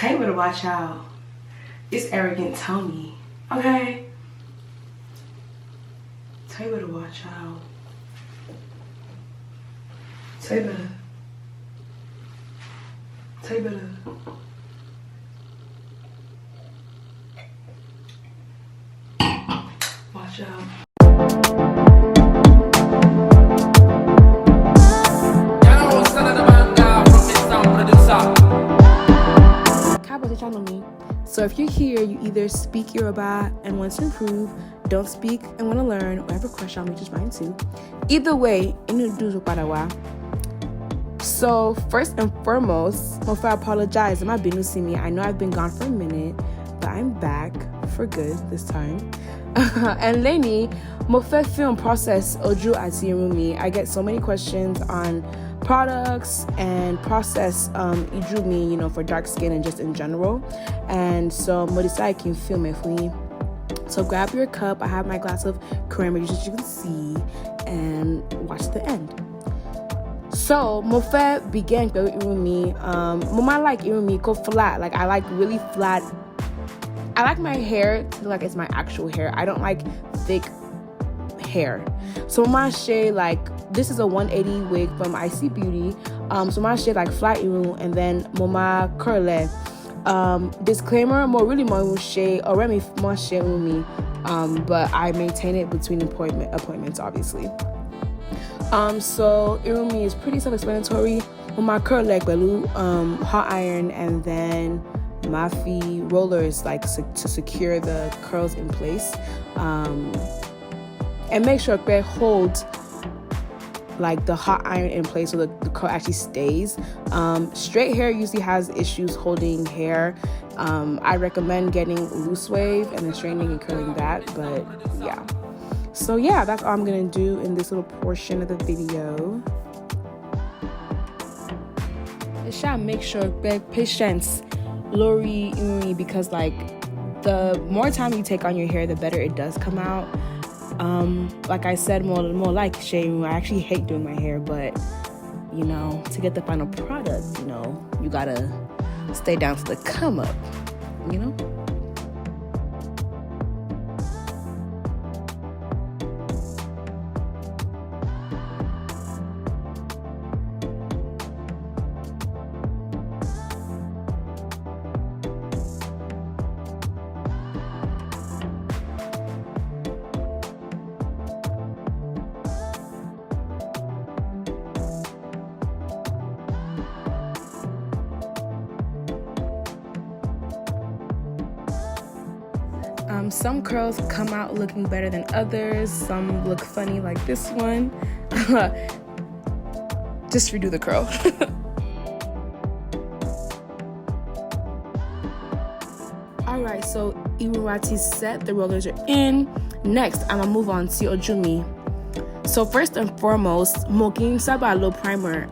Tay better watch out. It's arrogant Tony. Okay? Tay better watch out. Tay better. Watch out. So if you're here, you either speak Yoruba and want to improve, don't speak and want to learn, or have a crush on me, which is fine too. Either way, so first and foremost, if I apologize, I know I've been gone for a minute, but I'm back for good this time. And Lenny, Mofe film process Oju ati Irumi. I get so many questions on products and process Ijumi, for dark skin and just in general. And so I can film it for you. So grab your cup. I have my glass of cranberry juice, as you can see, and watch the end. So Mofe began with Irumi. Mama like Irumi go flat. Like I like really flat. I like my hair to look like it's my actual hair. I don't like thick hair. So Mama shade like this is a 180 wig from IC Beauty. So Mama shade like flat Irumi, and then Mama curly. Disclaimer, more really more shade or Remy more shade Irumi. But I maintain it between appointments, obviously. So Irumi is pretty self-explanatory. Mama curl like Belu, hot iron, and then Mafi rollers like to secure the curls in place, and make sure they hold like the hot iron in place so the curl actually stays. Straight hair usually has issues holding hair. I recommend getting loose wave and then straightening and curling that, but yeah. So yeah, that's all I'm gonna do in this little portion of the video. It shall make sure patience Lori Uri, because like the more time you take on your hair, the better it does come out. Like I said, more like shame. I actually hate doing my hair, but to get the final product, you gotta stay down to the come up, Some curls come out looking better than others. Some look funny like this one. Just redo the curl. Alright, so Iwirati's set, the rollers are in. Next, I'm gonna move on to Ojumi. So first and foremost, Mokin Sabalo primer.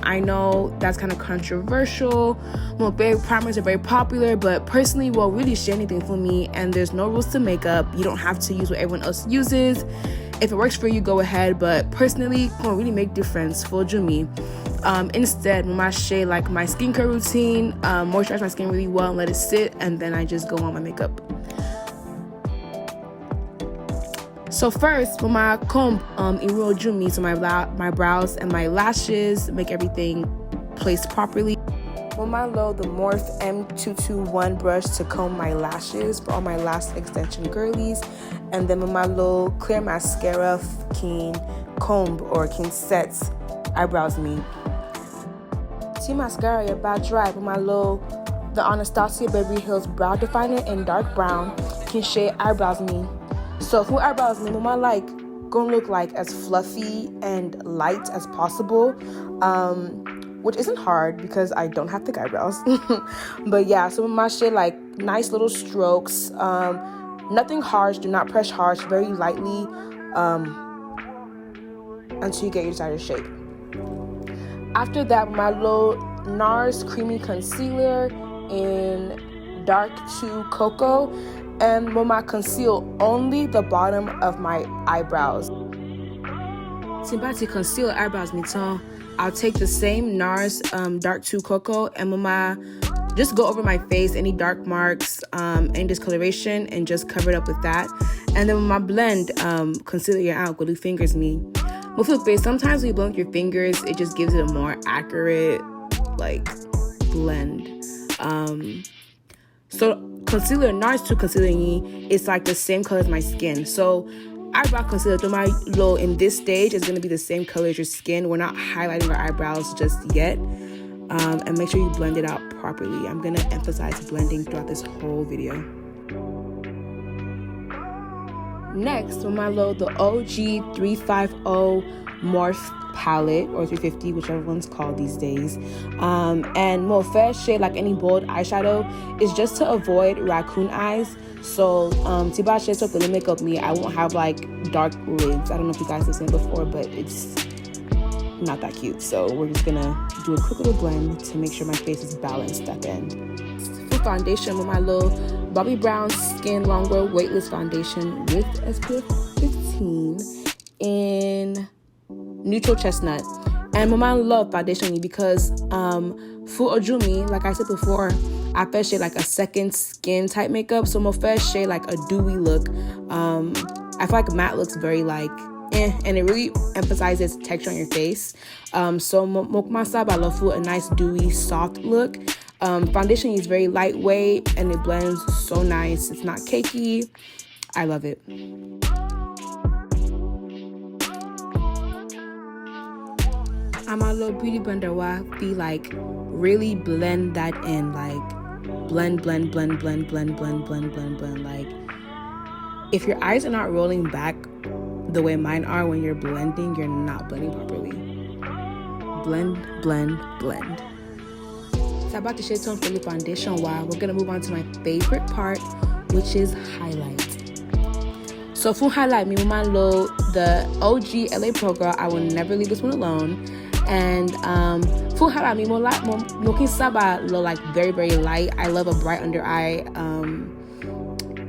I know that's kind of controversial. Mobe primers are very popular, but personally, really share anything for me, and there's no rules to makeup. You don't have to use what everyone else uses. If it works for you, go ahead, but personally, it won't really make difference for Jumi. Instead, Mama shade like my skincare routine, moisturize my skin really well and let it sit, and then I just go on my makeup. So first, with my comb, Iro Jumi, so my brows and my lashes, make everything placed properly. With my the Morph M221 brush to comb my lashes for all my lash extension girlies, and then with my clear mascara, can comb or can sets eyebrows me. See mascara, bad dry with my the Anastasia Beverly Hills brow definer in dark brown, can shade eyebrows me. So who eyebrows me, Mama gonna look like as fluffy and light as possible, which isn't hard because I don't have thick eyebrows. But yeah, so Mama shade like nice little strokes, nothing harsh, do not press harsh, very lightly, until you get your desired shape. After that, my NARS creamy concealer in dark 2 cocoa, and Mama conceal only the bottom of my eyebrows. To conceal eyebrows, I'll take the same NARS dark 2 cocoa and Mama just go over my face, any dark marks, any discoloration, and just cover it up with that. And then with my blend, concealer your out, go do fingers me. With the face, sometimes when you blend with your fingers, it just gives it a more accurate, like, blend. So concealer, NARS 2 concealer, it's like the same color as my skin. So eyebrow concealer, to my low in this stage is going to be the same color as your skin. We're not highlighting our eyebrows just yet. And make sure you blend it out properly. I'm going to emphasize blending throughout this whole video. Next, with my low, the OG 350 Morph palette, or 350, whichever one's called these days. And more fair shade, like any bold eyeshadow, is just to avoid raccoon eyes. So, tiba shade so gonna make up me. I won't have like dark lids. I don't know if you guys have seen it before, but it's not that cute. So we're just gonna do a quick little blend to make sure my face is balanced at the end. For foundation, with my little Bobbi Brown Skin Longwear Weightless Foundation with SPF 15 in neutral chestnut. And my love foundation because for Ojumi, like I said before, I feel shade like a second skin type makeup. So my first shade like a dewy look. I feel like matte looks very like and it really emphasizes texture on your face. So Mokmasa by Lofu, a nice dewy soft look. Foundation is very lightweight and it blends so nice. It's not cakey. I love it. I'm a little beauty blender where I feel like really blend that in, like blend. Like if your eyes are not rolling back the way mine are when you're blending, you're not blending properly. Blend. So about the shade tone for the foundation while we're gonna move on to my favorite part, which is highlight. So for highlight, me with my low, the OG LA Pro Girl, I will never leave this one alone. And for highlight, me more looking saba low, like very light. I love a bright under eye.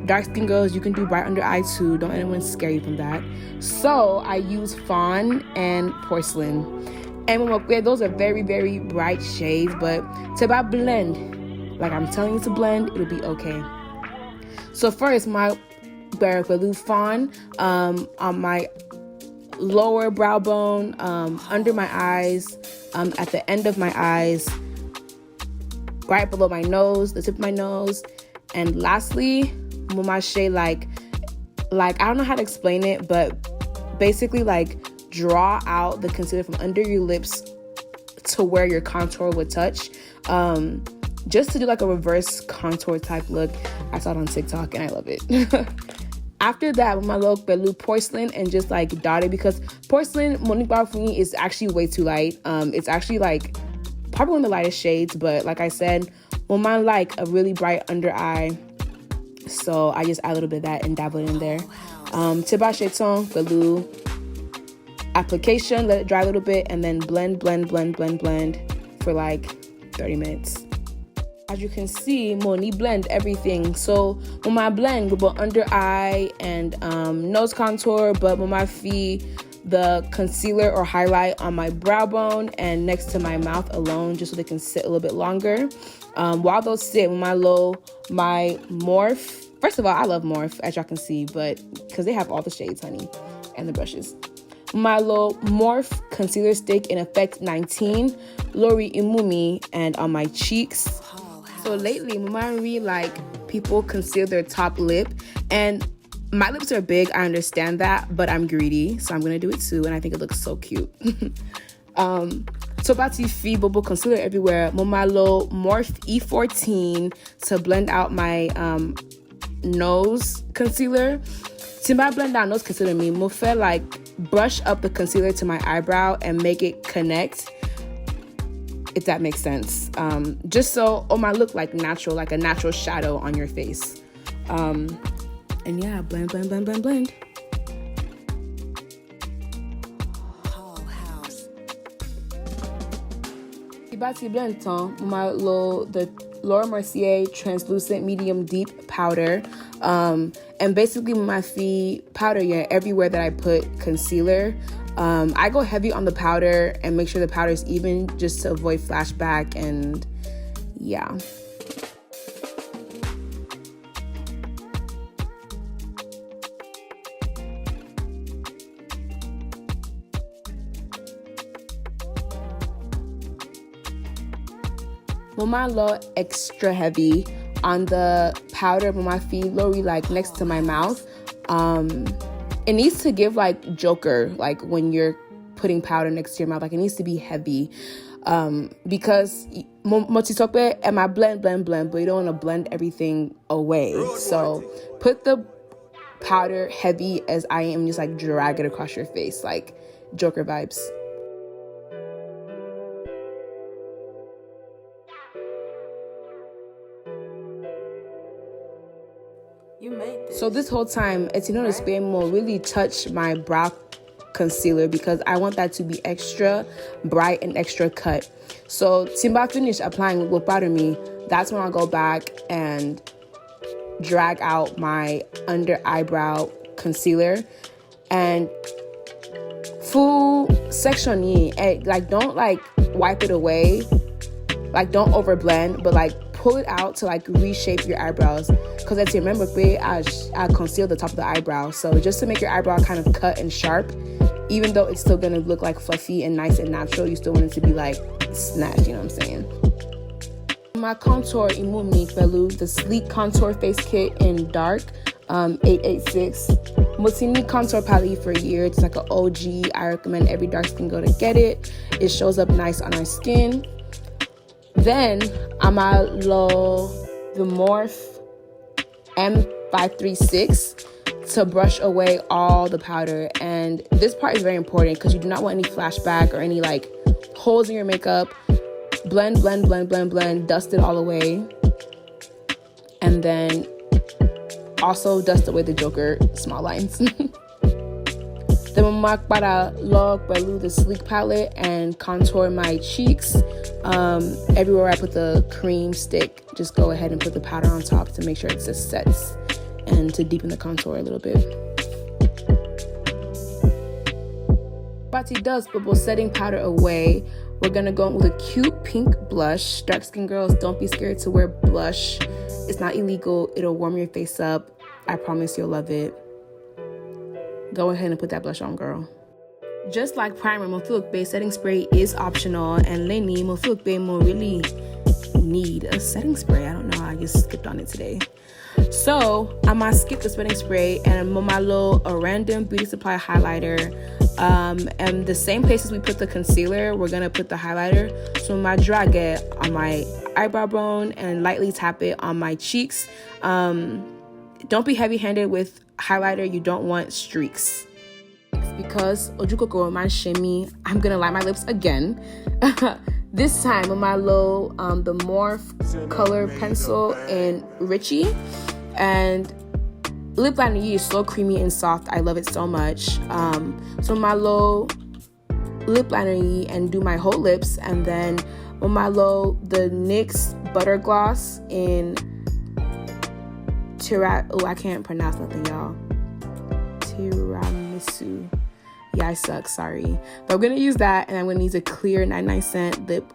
Dark skin girls, you can do bright under eye too. Don't anyone scare you from that. So I use Fawn and Porcelain. And those are very bright shades, but to blend, like I'm telling you to blend, it'll be okay. So first, my Blue Fawn on my lower brow bone, under my eyes, at the end of my eyes, right below my nose, the tip of my nose, and lastly, my shade like I don't know how to explain it, but basically like draw out the concealer from under your lips to where your contour would touch, just to do like a reverse contour type look. I saw it on TikTok and I love it. After that, with my little Blue Porcelain and just like dot it, because Porcelain Monique Bar for me is actually way too light. It's actually like probably one of the lightest shades, but like I said, well, mine like a really bright under eye, so I just add a little bit of that and dabble it in there. Tiba shade tone, Blue application, let it dry a little bit, and then blend for like 30 minutes. As you can see, Moni blend everything. So when my blend, we put under eye and nose contour, but when my feet, the concealer or highlight on my brow bone and next to my mouth alone, just so they can sit a little bit longer. While those sit, with my Morph. First of all, I love Morph, as y'all can see, but because they have all the shades, honey, and the brushes. My Morph concealer stick in Effect 19, Lori Imumi, and on my cheeks. So lately, I really like people conceal their top lip, and my lips are big, I understand that, but I'm greedy, so I'm gonna do it too, and I think it looks so cute. So about to feed bubble concealer everywhere. Momalo Morph E14 to blend out my nose concealer. To blend out nose concealer, me Mofe like brush up the concealer to my eyebrow and make it connect, if that makes sense. Just so my look like natural, like a natural shadow on your face. And yeah, blend. Ibati blend ton, the Laura Mercier translucent medium deep powder. And basically my feet powder, everywhere that I put concealer. I go heavy on the powder and make sure the powder is even, just to avoid flashback, and yeah. Mama lo extra heavy on the powder, but my feet literally like next to my mouth. It needs to give like Joker, like when you're putting powder next to your mouth, like it needs to be heavy. Because mochitope and my blend, but you don't want to blend everything away. So put the powder heavy as I am, just like drag it across your face, like Joker vibes. So this whole time, it's will really touch my brow concealer because I want that to be extra bright and extra cut. So Timba finish applying with powder me, that's when I'll go back and drag out my under eyebrow concealer and full section like don't like wipe it away, like don't overblend, but like pull it out to like reshape your eyebrows, because as you remember I conceal the top of the eyebrow, so just to make your eyebrow kind of cut and sharp, even though it's still gonna look like fluffy and nice and natural, you still want it to be like snatched, you know what I'm saying? My contour imumi pelu the sleek contour face kit in dark 886. Motini contour palette for a year. It's like an OG. I recommend every dark skin girl to get it. It shows up nice on our skin. Then Amalo the Morph M536 to brush away all the powder. And this part is very important because you do not want any flashback or any like holes in your makeup. Blend, dust it all away. And then also dust away the Joker small lines. Then mark para log pelu the sleek palette and contour my cheeks. Everywhere I put the cream stick, just go ahead and put the powder on top to make sure it just sets and to deepen the contour a little bit. Bati does, but we're setting powder away. We're gonna go in with a cute pink blush. Dark skin girls, don't be scared to wear blush. It's not illegal. It'll warm your face up. I promise you'll love it. Go ahead and put that blush on, girl. Just like primer, Mofilk Bay setting spray is optional, and Lenny Mofilk Bay more really need a setting spray. I don't know, I just skipped on it today. So I'm gonna skip the setting spray and Momalo a random beauty supply highlighter. And the same places we put the concealer, we're gonna put the highlighter. So I'm gonna drag it on my eyebrow bone and lightly tap it on my cheeks. Don't be heavy-handed with highlighter. You don't want streaks. Because Ojuko Grwm shimmy, I'm gonna line my lips again. This time with my low the Morph color pencil in Richie, and lip liner is so creamy and soft. I love it so much. So my low lip liner and do my whole lips, and then with my low the NYX butter gloss in I can't pronounce nothing, y'all. Tiramisu. Yeah, I suck, sorry. But I'm gonna use that, and I'm gonna use a clear 99-cent lip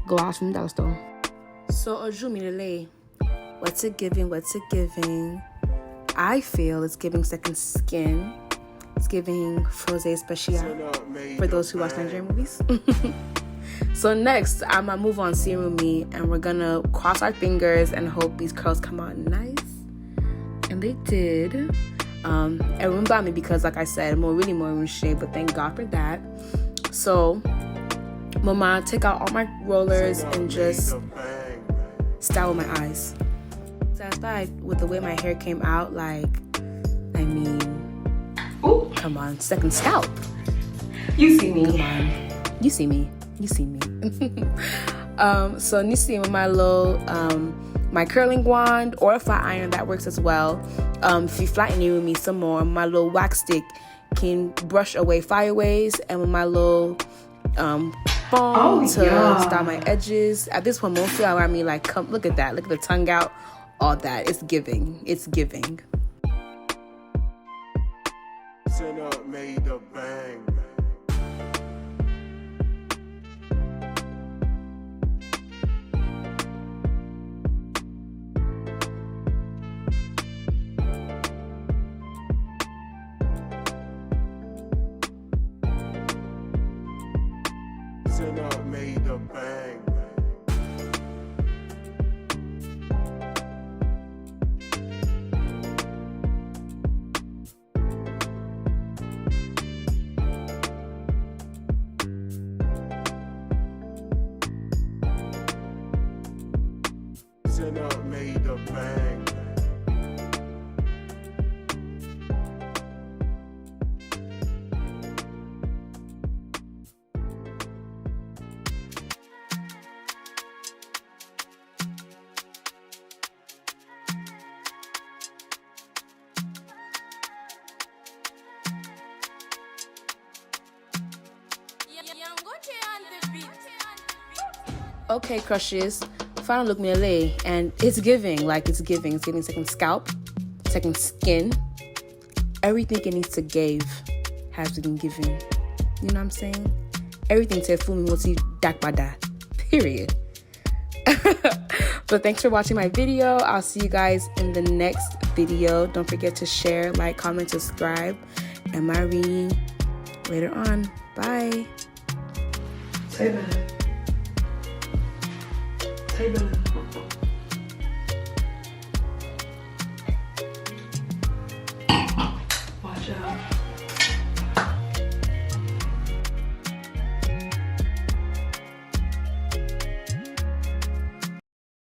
gloss from dollar store. So Ojumilele, what's it giving? I feel it's giving second skin. It's giving Froze Special for those who watch Nigerian movies. So next, I'm gonna move on Serum Me, and we're gonna cross our fingers and hope these curls come out nice. And they did. It wouldn't bother me because, like I said, more in shape, but thank God for that. So, Mama, take out all my rollers and just style my eyes. Satisfied with the way my hair came out, like, I mean, ooh, come on, second scalp. You see me. Come on. You see me. So Nisi with my low, my curling wand or a flat iron, that works as well. If you flatten it with me some more, my little wax stick can brush away fireways, and with my little foam to style my edges. At this point, mostly around me, like, come look at that, look at the tongue out, all that. It's giving. Made a bang. Made a bang. Season up, made the bang. Okay, crushes, final look me LA, and it's giving second scalp, second skin. Everything it needs to give has been given. You know what I'm saying? Everything to fool me what's dark by that. Period. But thanks for watching my video. I'll see you guys in the next video. Don't forget to share, like, comment, subscribe, and my reading later on. Bye. Say that.